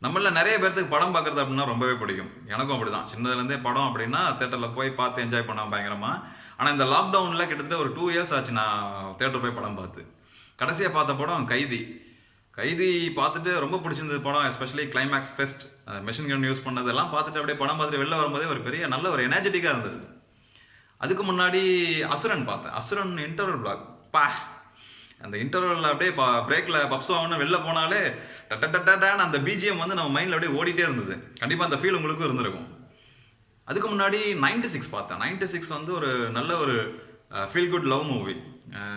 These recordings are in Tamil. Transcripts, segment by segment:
நம்மள நிறைய பேருக்கு படம் பார்க்குறது அப்படின்னா ரொம்பவே பிடிக்கும். எனக்கும் அப்படிதான். சின்னதுலேருந்தே படம் அப்படின்னா தியேட்டரில் போய் பார்த்து என்ஜாய் பண்ண பயங்கரமா. ஆனால் இந்த லாக்டவுனில் கிட்டத்தட்ட ஒரு 2 இயர்ஸ் ஆச்சு நான் தியேட்டர் போய் படம் பார்த்து. கடைசியாக பார்த்த படம் கைதி. கைதி பார்த்துட்டு ரொம்ப பிடிச்சிருந்தது படம். Especially climax first machine gun use பண்ணதெல்லாம் பார்த்துட்டு அப்படியே படம் பார்த்துட்டு வெளில வரும்போதே ஒரு பெரிய நல்ல ஒரு எனர்ஜெட்டிக்காக இருந்தது. அதுக்கு முன்னாடி அசுரன் பார்த்தேன். அசுரன் இன்டர்வல் பிளாக் பா அந்த இன்டர்வலில் அப்படியே பிரேக்கில் பப்ஸ் வாங்கணும் வெளில போனாலே டட்டான்னு அந்த பிஜிஎம் வந்து நம்ம மைண்டில் அப்படியே ஓடிட்டே இருந்தது. கண்டிப்பாக அந்த ஃபீல் உங்களுக்கும் இருந்திருக்கும். அதுக்கு முன்னாடி 96 பார்த்தேன். 96 வந்து ஒரு நல்ல ஒரு ஃபீல் குட் லவ் மூவி.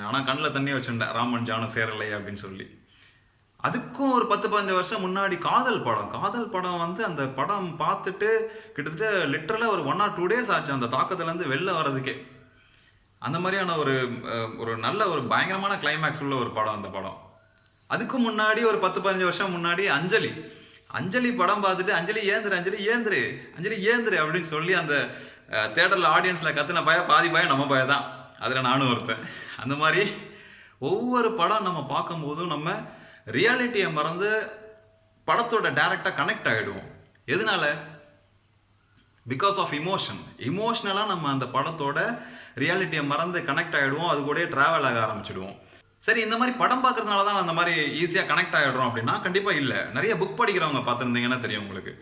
ஆனால் கண்ணில் தண்ணி வச்சுட்டேன், ராமன் ஜானும் சேரலை அப்படின்னு சொல்லி. அதுக்கும் ஒரு 10-15 வருஷம் முன்னாடி காதல் படம் வந்து அந்த படம் பார்த்துட்டு கிட்டத்தட்ட லிட்டரலாக ஒரு 1 or 2 days ஆச்சு அந்த தாக்கத்துலேருந்து வெளில வர்றதுக்கே. அந்த மாதிரியான ஒரு நல்ல ஒரு பயங்கரமான கிளைமேக்ஸ் உள்ள ஒரு படம் அந்த படம். அதுக்கு முன்னாடி ஒரு 10-15 வருஷம் முன்னாடி அஞ்சலி படம் பார்த்துட்டு அஞ்சலி ஏந்திரு அப்படின்னு சொல்லி அந்த தியேட்டரில் ஆடியன்ஸில் கத்துன பாதி பயம் நம்ம பயம் தான். அதில் நானும் ஒருத்தன். அந்த மாதிரி ஒவ்வொரு படம் நம்ம பார்க்கும்போதும் நம்ம ரியாலிட்டியை மறந்து படத்தோட டைரக்டாக கனெக்ட் ஆகிடுவோம். எதனால? பிகாஸ் ஆஃப் இமோஷனலாக நம்ம அந்த படத்தோட ரியாலிட்டியை மறந்து கனெக்ட் ஆகிடுவோம். அது கூட ட்ராவல் ஆக ஆரம்பிச்சிடுவோம். சரி, இந்த மாதிரி படம் பார்க்கறதுனால தான் அந்த மாதிரி ஈஸியாக கனெக்ட் ஆகிடுறோம் அப்படின்னா கண்டிப்பாக இல்லை. நிறைய புக் படிக்கிறவங்க பார்த்துருந்தீங்கன்னா தெரியும் உங்களுக்கு.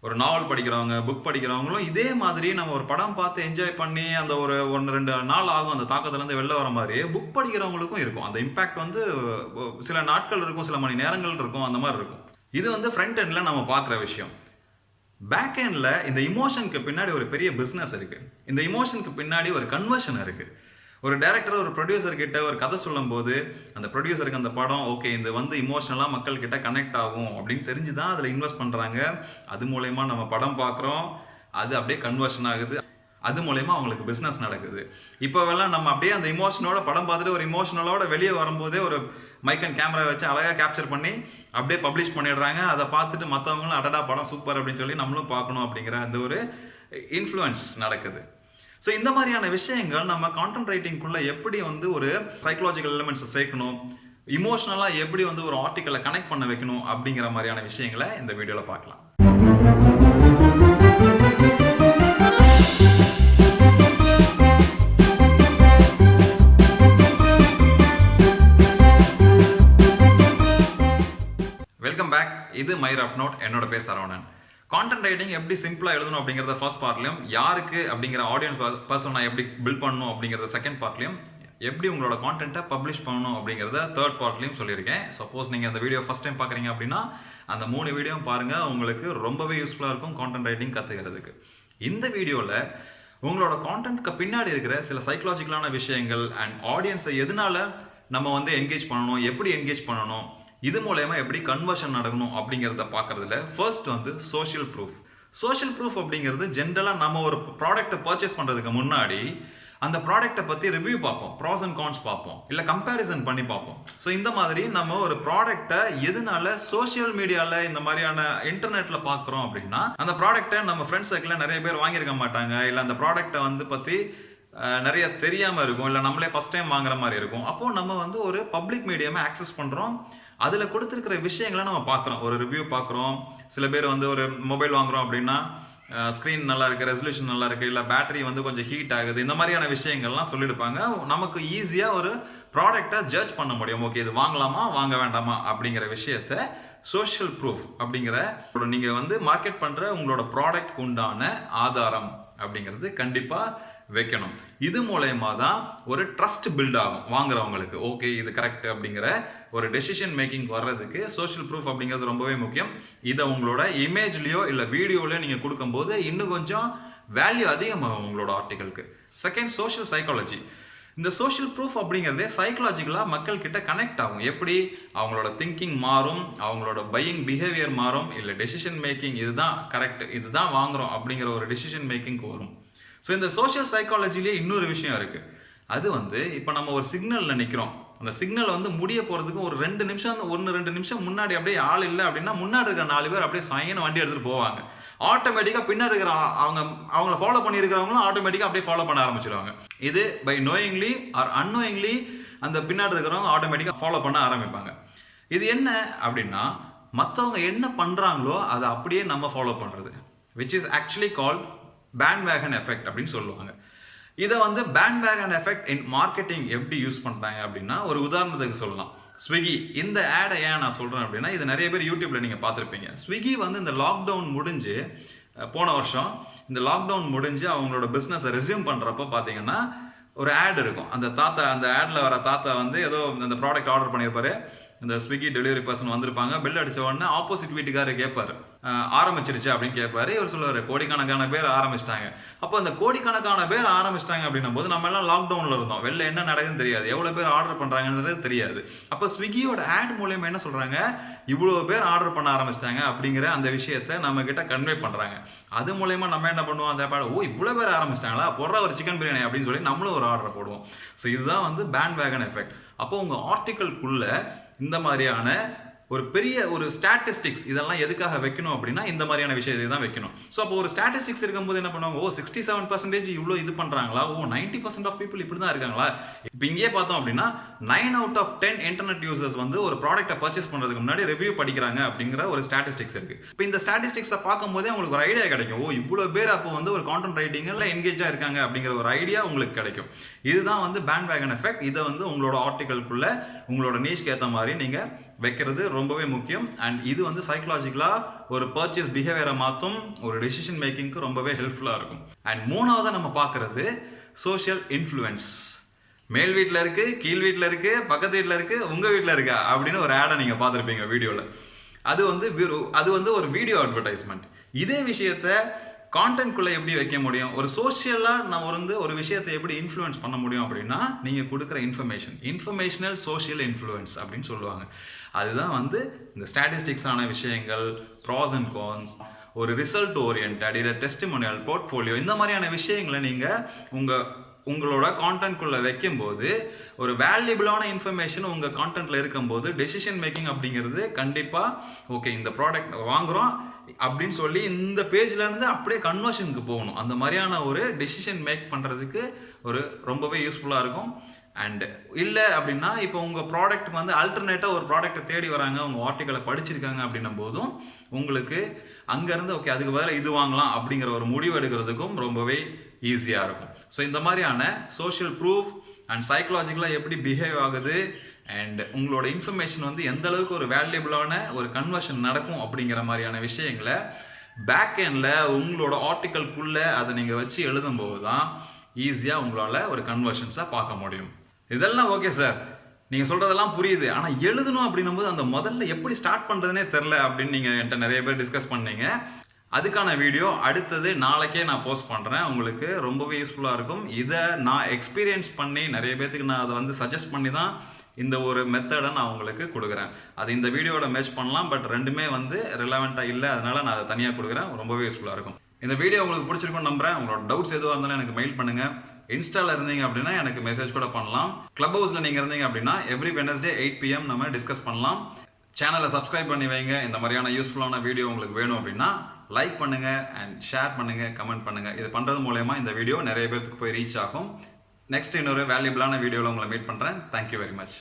ஒரு நாவல் படிக்கிறவங்க, புக் படிக்கிறவங்களும் இதே மாதிரி நம்ம ஒரு படம் பார்த்து என்ஜாய் பண்ணி அந்த ஒரு 1-2 நாள் ஆகும் அந்த தாக்கத்துலேருந்து வெளில வர மாதிரி புக் படிக்கிறவங்களுக்கும் இருக்கும். அந்த இம்பேக்ட் வந்து சில நாட்கள் இருக்கும், சில மணி நேரங்கள் இருக்கும், அந்த மாதிரி இருக்கும். இது வந்து ஃப்ரண்ட் எண்டில் நம்ம பார்க்குற விஷயம். பேக் எண்டில் இந்த இமோஷனுக்கு பின்னாடி ஒரு பெரிய பிஸ்னஸ் இருக்குது. இந்த இமோஷனுக்கு பின்னாடி ஒரு கன்வர்ஷன் இருக்குது. ஒரு டைரக்டர் ஒரு ப்ரொடியூசர் கிட்ட ஒரு கதை சொல்லும் போது அந்த ப்ரொடியூசருக்கு அந்த படம் ஓகே இது வந்து இமோஷனலாக மக்கள் கிட்ட கனெக்ட் ஆகும் அப்படின்னு தெரிஞ்சு தான் அதில் இன்வெஸ்ட் பண்ணுறாங்க. அது மூலயமா நம்ம படம் பார்க்குறோம், அது அப்படியே கன்வர்ஷன் ஆகுது, அது மூலயமா அவங்களுக்கு பிஸ்னஸ் நடக்குது. இப்போவெல்லாம் நம்ம அப்படியே அந்த இமோஷனோட படம் பார்த்துட்டு ஒரு இமோஷனலோட வெளியே வரும்போதே ஒரு மைக் அண்ட் கேமரா வச்சு அழகாக கேப்சர் பண்ணி அப்படியே பப்ளிஷ் பண்ணிடுறாங்க. அதை பார்த்துட்டு மற்றவங்களும் அடடா படம் சூப்பர் அப்படின்னு சொல்லி நம்மளும் பார்க்கணும் அப்படிங்கிற அந்த ஒரு இன்ஃப்ளூயன்ஸ் நடக்குது. ஸோ இந்த மாதிரியான விஷயங்கள் நம்ம கான்டென்ட் ரைட்டிங்குள்ளே எப்படி வந்து ஒரு சைக்கலாஜிக்கல் எலிமெண்ட்ஸை சேர்க்கணும், இமோஷனலாக எப்படி வந்து ஒரு ஆர்டிக்கலை கனெக்ட் பண்ண வைக்கணும் அப்படிங்கிற மாதிரியான விஷயங்களை இந்த வீடியோவில் பார்க்கலாம். Welcome back. இது மை ரஃப் நோட். என்னோட பேர் சரவணன். கான்டென்ட் ரைட்டிங் எப்படி சிம்பிளாக எழுதணும் அப்படிங்கிறத ஃபர்ஸ்ட் பார்ட்லையும், யாருக்கு அப்படிங்கிற ஆடியன்ஸ் பர்சனை எப்படி பில்ட் பண்ணணும் அப்படிங்கிறத செகண்ட் பார்ட்லையும், எப்படி உங்களோட கான்டென்ட்டை பப்ளிஷ் பண்ணணும் அப்படிங்கிறத தேர்ட் பார்ட்லையும் சொல்லியிருக்கேன். சப்போஸ் நீங்கள் அந்த வீடியோ ஃபஸ்ட் டைம் பார்க்குறீங்க அப்படின்னா அந்த 3 வீடியோவும் பாருங்கள். உங்களுக்கு ரொம்பவே யூஸ்ஃபுல்லாக இருக்கும் கான்டென்ட் ரைட்டிங் கற்றுக்கிறதுக்கு. இந்த வீடியோவில் உங்களோட கான்டென்ட்க்கு பின்னாடி இருக்கிற சில சைக்கலாஜிக்கலான விஷயங்கள் அண்ட் ஆடியன்ஸை எதனால நம்ம வந்து என்கேஜ் பண்ணணும், எப்படி என்கேஜ் பண்ணணும், இது மூலயமா எப்படி கன்வர்ஷன் நடக்கணும் அப்படிங்கிறத பார்க்கறதுல ஃபர்ஸ்ட் வந்து சோஷியல் ப்ரூஃப் அப்படிங்கிறது ஜென்ரலாக நம்ம ஒரு ப்ராடக்ட்டை பர்ச்சேஸ் பண்ணுறதுக்கு முன்னாடி அந்த ப்ராடக்ட்டை பற்றி ரிவ்யூ பார்ப்போம், ப்ராஸ் அண்ட் கான்ஸ் பார்ப்போம், இல்லை கம்பேரிசன் பண்ணி பார்ப்போம். ஸோ இந்த மாதிரி நம்ம ஒரு ப்ராடக்ட்டை எதனால சோஷியல் மீடியாவில் இந்த மாதிரியான இன்டர்நெட்டில் பார்க்குறோம் அப்படின்னா அந்த ப்ராடக்ட்டை நம்ம ஃப்ரெண்ட்ஸ் சர்க்கிளில் நிறைய பேர் வாங்கியிருக்க மாட்டாங்க, இல்லை அந்த ப்ராடக்ட்டை வந்து பற்றி நிறைய தெரியாமல் இருக்கும், இல்லை நம்மளே ஃபஸ்ட் டைம் வாங்குற மாதிரி இருக்கும். அப்போது நம்ம வந்து ஒரு பப்ளிக் மீடியமை ஆக்சஸ் பண்ணுறோம், அதில் கொடுத்துருக்கிற விஷயங்களை நம்ம பார்க்குறோம், ஒரு ரிவ்யூ பார்க்குறோம். சில பேர் வந்து ஒரு மொபைல் வாங்குகிறோம் அப்படின்னா ஸ்க்ரீன் நல்லா இருக்குது, ரெசல்யூஷன் நல்லா இருக்குது, இல்லை பேட்டரி வந்து கொஞ்சம் ஹீட் ஆகுது, இந்த மாதிரியான விஷயங்கள்லாம் சொல்லியிருப்பாங்க. நமக்கு ஈஸியாக ஒரு ப்ராடக்டை ஜட்ஜ் பண்ண முடியும். ஓகே இது வாங்கலாமா வாங்க வேண்டாமா அப்படிங்கிற விஷயத்த சோஷியல் ப்ரூஃப் அப்படிங்கிற நீங்கள் வந்து மார்க்கெட் பண்ணுற உங்களோட ப்ராடக்ட்க்கு உண்டான ஆதாரம் அப்படிங்கிறது கண்டிப்பாக வைக்கணும். இது மூலயமா தான் ஒரு ட்ரஸ்ட் பில்ட் ஆகும் வாங்குறவங்களுக்கு. ஓகே இது கரெக்ட் அப்படிங்கிற ஒரு டெசிஷன் மேக்கிங் வர்றதுக்கு சோஷியல் ப்ரூஃப் அப்படிங்கிறது ரொம்பவே முக்கியம். இதை உங்களோட இமேஜ்லையோ இல்லை வீடியோலையோ நீங்கள் கொடுக்கும்போது இன்னும் கொஞ்சம் வேல்யூ அதிகமாகும் உங்களோட ஆர்டிக்கலுக்கு. Second, social psychology. இந்த சோஷியல் ப்ரூஃப் அப்படிங்கிறதே சைக்கலாஜிக்கலாக மக்கள் கிட்ட கனெக்ட் ஆகும். எப்படி அவங்களோட திங்கிங் மாறும், அவங்களோட பையிங் பிஹேவியர் மாறும், இல்லை டெசிஷன் மேக்கிங் இதுதான் கரெக்ட் இதுதான் வாங்குறோம் அப்படிங்கிற ஒரு டெசிஷன் மேக்கிங்க்கு வரும். ஸோ இந்த சோஷியல் சைக்காலஜிலேயே இன்னொரு விஷயம் இருக்குது. அது வந்து இப்போ நம்ம ஒரு சிக்னலில் நிற்கிறோம், அந்த சிக்னல் வந்து முடிய போகிறதுக்கு ஒரு 1-2 நிமிஷம் முன்னாடி அப்படியே ஆள் இல்லை அப்படின்னா முன்னாடி இருக்கிற 4 பேர் அப்படியே சாயங்காலம் வண்டி எடுத்துகிட்டு போவாங்க. ஆட்டோமேட்டிக்காக பின்னாடி இருக்கிற அவங்கள ஃபாலோ பண்ணியிருக்கிறவங்களும் ஆட்டோமேட்டிக்காக அப்படியே ஃபாலோ பண்ண ஆரம்பிச்சிடுவாங்க. இது பை நோயிங்லி ஆர் அன்னோயிங்லி அந்த பின்னாடி இருக்கிறவங்க ஆட்டோமேட்டிக்காக ஃபாலோ பண்ண ஆரம்பிப்பாங்க. இது என்ன அப்படின்னா மற்றவங்க என்ன பண்ணுறாங்களோ அதை அப்படியே நம்ம ஃபாலோ பண்ணுறது, which is actually called bandwagon effect அப்படின்னு சொல்லுவாங்க. இதை வந்து பேண்ட்வேகன் எஃபெக்ட் இன் மார்க்கெட்டிங் எப்படி யூஸ் பண்ணுறாங்க அப்படின்னா, ஒரு உதாரணத்துக்கு சொல்லலாம். ஸ்விக்கி, இந்த ஆடை ஏன் நான் சொல்கிறேன் அப்படின்னா, இது நிறைய பேர் யூடியூப்பில் நீங்கள் பார்த்துருப்பீங்க. ஸ்விக்கி வந்து இந்த லாக்டவுன் முடிஞ்சு போன வருஷம் இந்த லாக்டவுன் முடிஞ்சு அவங்களோட பிஸ்னஸை ரெஸ்யூம் பண்ணுறப்போ பார்த்தீங்கன்னா ஒரு ஆட் இருக்கும். அந்த ஆடில் வர தாத்தா வந்து ஏதோ அந்த ப்ராடக்ட் ஆர்டர் பண்ணியிருப்பாரு. இந்த ஸ்விக்கி டெலிவரி பர்சன் வந்திருப்பாங்க. பில் அடித்த உடனே ஆப்போசிட் வீட்டுக்காரர் கேட்பாரு, ஆரம்பிச்சிருச்சு அப்படின்னு கேட்பாரு. இவர் சொல்லுவார், கோடிக்கணக்கான பேர் ஆரம்பிச்சிட்டாங்க. அப்போ அந்த கோடிக்கணக்கான பேர் ஆரம்பிச்சிட்டாங்க அப்படின்னும் போது நம்ம எல்லாம் லாக்டவுனில் இருந்தோம், வெளில என்ன நடக்குதுன்னு தெரியாது, எவ்வளோ பேர் ஆர்டர் பண்ணுறாங்கன்றது தெரியாது. அப்போ ஸ்விக்கியோட ஆட் மூலயமா என்ன சொல்கிறாங்க, இவ்வளோ பேர் ஆர்டர் பண்ண ஆரம்பிச்சிட்டாங்க அப்படிங்கிற அந்த விஷயத்தை நம்ம கிட்ட கன்வே பண்ணுறாங்க. அது மூலயமா நம்ம என்ன பண்ணுவோம், அந்த பாட இவ்வளோ பேர் ஆரம்பிச்சிட்டாங்களா, போடுற ஒரு சிக்கன் பிரியாணி அப்படின்னு சொல்லி நம்மளும் ஒரு ஆர்டர் போடுவோம். ஸோ இதுதான் வந்து பேண்ட்வேகன் எஃபெக்ட். அப்போ உங்கள் ஆர்டிக்கல்குள்ள இந்த மாதிரியான ஒரு பெரிய ஒரு ஸ்டாட்டிஸ்டிக்ஸ் இதெல்லாம் எதுக்காக வைக்கணும் அப்படின்னா, இந்த மாதிரியான விஷயத்தை தான் வைக்கணும். ஸோ அப்போ ஒரு ஸ்டாட்டிஸ்டிக்ஸ் இருக்கும்போது என்ன பண்ணுவாங்க, 67% இவ்வளோ இது பண்ணுறாங்களா, 90% ஆஃப் பீப்புள் இப்படி தான் இருக்காங்களா. இப்போ இங்கேயே பார்த்தோம் அப்படின்னா 9 out of 10 இன்டர்நெட் யூசர்ஸ் வந்து ஒரு ப்ராடக்ட்டை பர்ச்சேஸ் பண்ணுறதுக்கு முன்னாடி ரிவ்யூ படிக்கிறாங்க அப்படிங்கிற ஒரு ஸ்டாட்டிஸ்டிக்ஸ் இருக்கு. இப்போ இந்த ஸ்டாட்டிஸ்டிக்ஸை பார்க்கும்போதே உங்களுக்கு ஒரு ஐடியா கிடைக்கும், இவ்வளோ பேர் அப்போ வந்து ஒரு கான்டென்ட் ரைட்டிங்கில் என்கேஜாக இருக்காங்க அப்படிங்கிற ஒரு ஐடியா உங்களுக்கு கிடைக்கும். இதுதான் வந்து பேண்ட்வேகன் எஃபெக்ட். இதை வந்து உங்களோட ஆர்டிக்கல்குள்ள உங்களோட நீஷ்க்கு ஏற்ற மாதிரி நீங்கள் வைக்கிறது ரொம்பவே முக்கியம். அண்ட் இது வந்து சைக்கலாஜிக்கலாக ஒரு பர்ச்சேஸ் பிஹேவியரை மாற்றும், ஒரு டெசிஷன் மேக்கிங்க்கு ரொம்பவே ஹெல்ப்ஃபுல்லாக இருக்கும். அண்ட் மூணாவதாக நம்ம பார்க்குறது சோஷியல் இன்ஃப்ளூயன்ஸ். மேல் வீட்டில் இருக்குது, கீழ் வீட்டில் இருக்குது, பக்கத்து வீட்டில் இருக்குது, உங்கள் வீட்டில் இருக்கா அப்படின்னு ஒரு ஆடை நீங்கள் பார்த்துருப்பீங்க வீடியோவில். அது வந்து ஒரு வீடியோ அட்வர்டைஸ்மெண்ட். இதே விஷயத்தை கான்டென்ட்குள்ளே எப்படி வைக்க முடியும், ஒரு சோஷியலாக நம்ம வந்து ஒரு விஷயத்தை எப்படி இன்ஃப்ளூயன்ஸ் பண்ண முடியும் அப்படின்னா, நீங்கள் கொடுக்குற இன்ஃபர்மேஷனல் சோஷியல் இன்ஃப்ளூயன்ஸ் அப்படின்னு சொல்லுவாங்க. அதுதான் வந்து இந்த ஸ்டாட்டிஸ்டிக்ஸான விஷயங்கள், ப்ராஸ் அண்ட் கான்ஸ், ஒரு ரிசல்ட் ஓரியன்டட், இல்லை டெஸ்டிமோனியல், போர்ட்ஃபோலியோ, இந்த மாதிரியான விஷயங்களை நீங்கள் உங்களோட கான்டென்ட்குள்ளே வைக்கும்போது, ஒரு வேல்யூபிளான இன்ஃபர்மேஷன் உங்கள் கான்டென்ட்டில் இருக்கும்போது டெசிஷன் மேக்கிங் அப்படிங்கிறது கண்டிப்பாக ஓகே இந்த ப்ராடக்ட் வாங்குகிறோம் அப்படின்னு சொல்லி இந்த பேஜ்லேருந்து அப்படியே கன்வர்ஷனுக்கு போகணும். அந்த மாதிரியான ஒரு டெசிஷன் மேக் பண்ணுறதுக்கு ஒரு ரொம்பவே யூஸ்ஃபுல்லாக இருக்கும். அண்ட் இல்லை அப்படின்னா, இப்போ உங்கள் ப்ராடக்ட்டுக்கு வந்து அல்டர்னேட்டாக ஒரு ப்ராடக்ட்டை தேடி வராங்க, உங்கள் ஆர்டிக்கலை படிச்சிருக்காங்க அப்படின்னும் போதும் உங்களுக்கு அங்கேருந்து ஓகே அதுக்கு பதிலாக இது வாங்கலாம் அப்படிங்கிற ஒரு முடிவு எடுக்கிறதுக்கும் ரொம்பவே ஈஸியாக இருக்கும். ஸோ இந்த மாதிரியான சோஷியல் ப்ரூஃப் அண்ட் சைக்கலாஜிக்கலாக எப்படி பிஹேவ் ஆகுது அண்ட் உங்களோட இன்ஃபர்மேஷன் வந்து எந்த அளவுக்கு ஒரு வேல்யூபிளான ஒரு கன்வர்ஷன் நடக்கும் அப்படிங்கிற மாதிரியான விஷயங்களை பேக் எண்டில் உங்களோட ஆர்டிக்கல்குள்ளே அதை நீங்கள் வச்சு எழுதும்போது தான் ஈஸியாக உங்களால் ஒரு கன்வர்ஷன்ஸாக பார்க்க முடியும். இதெல்லாம் ஓகே சார், நீங்கள் சொல்கிறதெல்லாம் புரியுது, ஆனால் எழுதணும் அப்படின்னும் போது அந்த முதல்ல எப்படி ஸ்டார்ட் பண்ணுறதுனே தெரில அப்படின்னு நீங்கள் என்கிட்ட நிறைய பேர் டிஸ்கஸ் பண்ணீங்க. அதுக்கான வீடியோ அடுத்தது நாளைக்கே நான் போஸ்ட் பண்ணுறேன். உங்களுக்கு ரொம்பவே யூஸ்ஃபுல்லாக இருக்கும். இதை நான் எக்ஸ்பீரியன்ஸ் பண்ணி நிறைய பேர்த்துக்கு நான் அதை வந்து சஜஸ்ட் பண்ணி தான் இந்த ஒரு மெத்தடை நான் உங்களுக்கு கொடுக்குறேன். அது இந்த வீடியோட மேட்ச் பண்ணலாம், பட் ரெண்டுமே வந்து ரிலவெண்ட்டாக இல்லை, அதனால் நான் அதை தனியாக கொடுக்குறேன். ரொம்பவே யூஸ்ஃபுல்லாக இருக்கும். இந்த வீடியோ உங்களுக்கு பிடிச்சிருக்கும்னு நம்புறேன். உங்களோட டவுட்ஸ் எதுவாக இருந்தாலும் எனக்கு மெயில் பண்ணுங்கள். இன்ஸ்டாவில் இருந்தீங்க அப்படின்னா எனக்கு மெசேஜ் கூட பண்ணலாம். கிளப் ஹவுஸில் நீங்கள் இருந்தீங்க அப்படின்னா எவ்ரி வெட்னஸ்டே 8 PM நம்ம டிஸ்கஸ் பண்ணலாம். சேனலை சப்ஸ்கிரைப் பண்ணி வைங்க. இந்த மாதிரியான யூஸ்ஃபுல்லான வீடியோ உங்களுக்கு வேணும் அப்படின்னா லைக் பண்ணுங்கள் அண்ட் ஷேர் பண்ணுங்கள், கமெண்ட் பண்ணுங்கள். இது பண்ணுறது மூலயமா இந்த வீடியோ நிறைய பேருக்கு போய் ரீச் ஆகும். நெக்ஸ்ட் இன்னொரு வேல்யூபிளான வீடியோவில் உங்களை மீட் பண்ணுறேன். Thank you very much.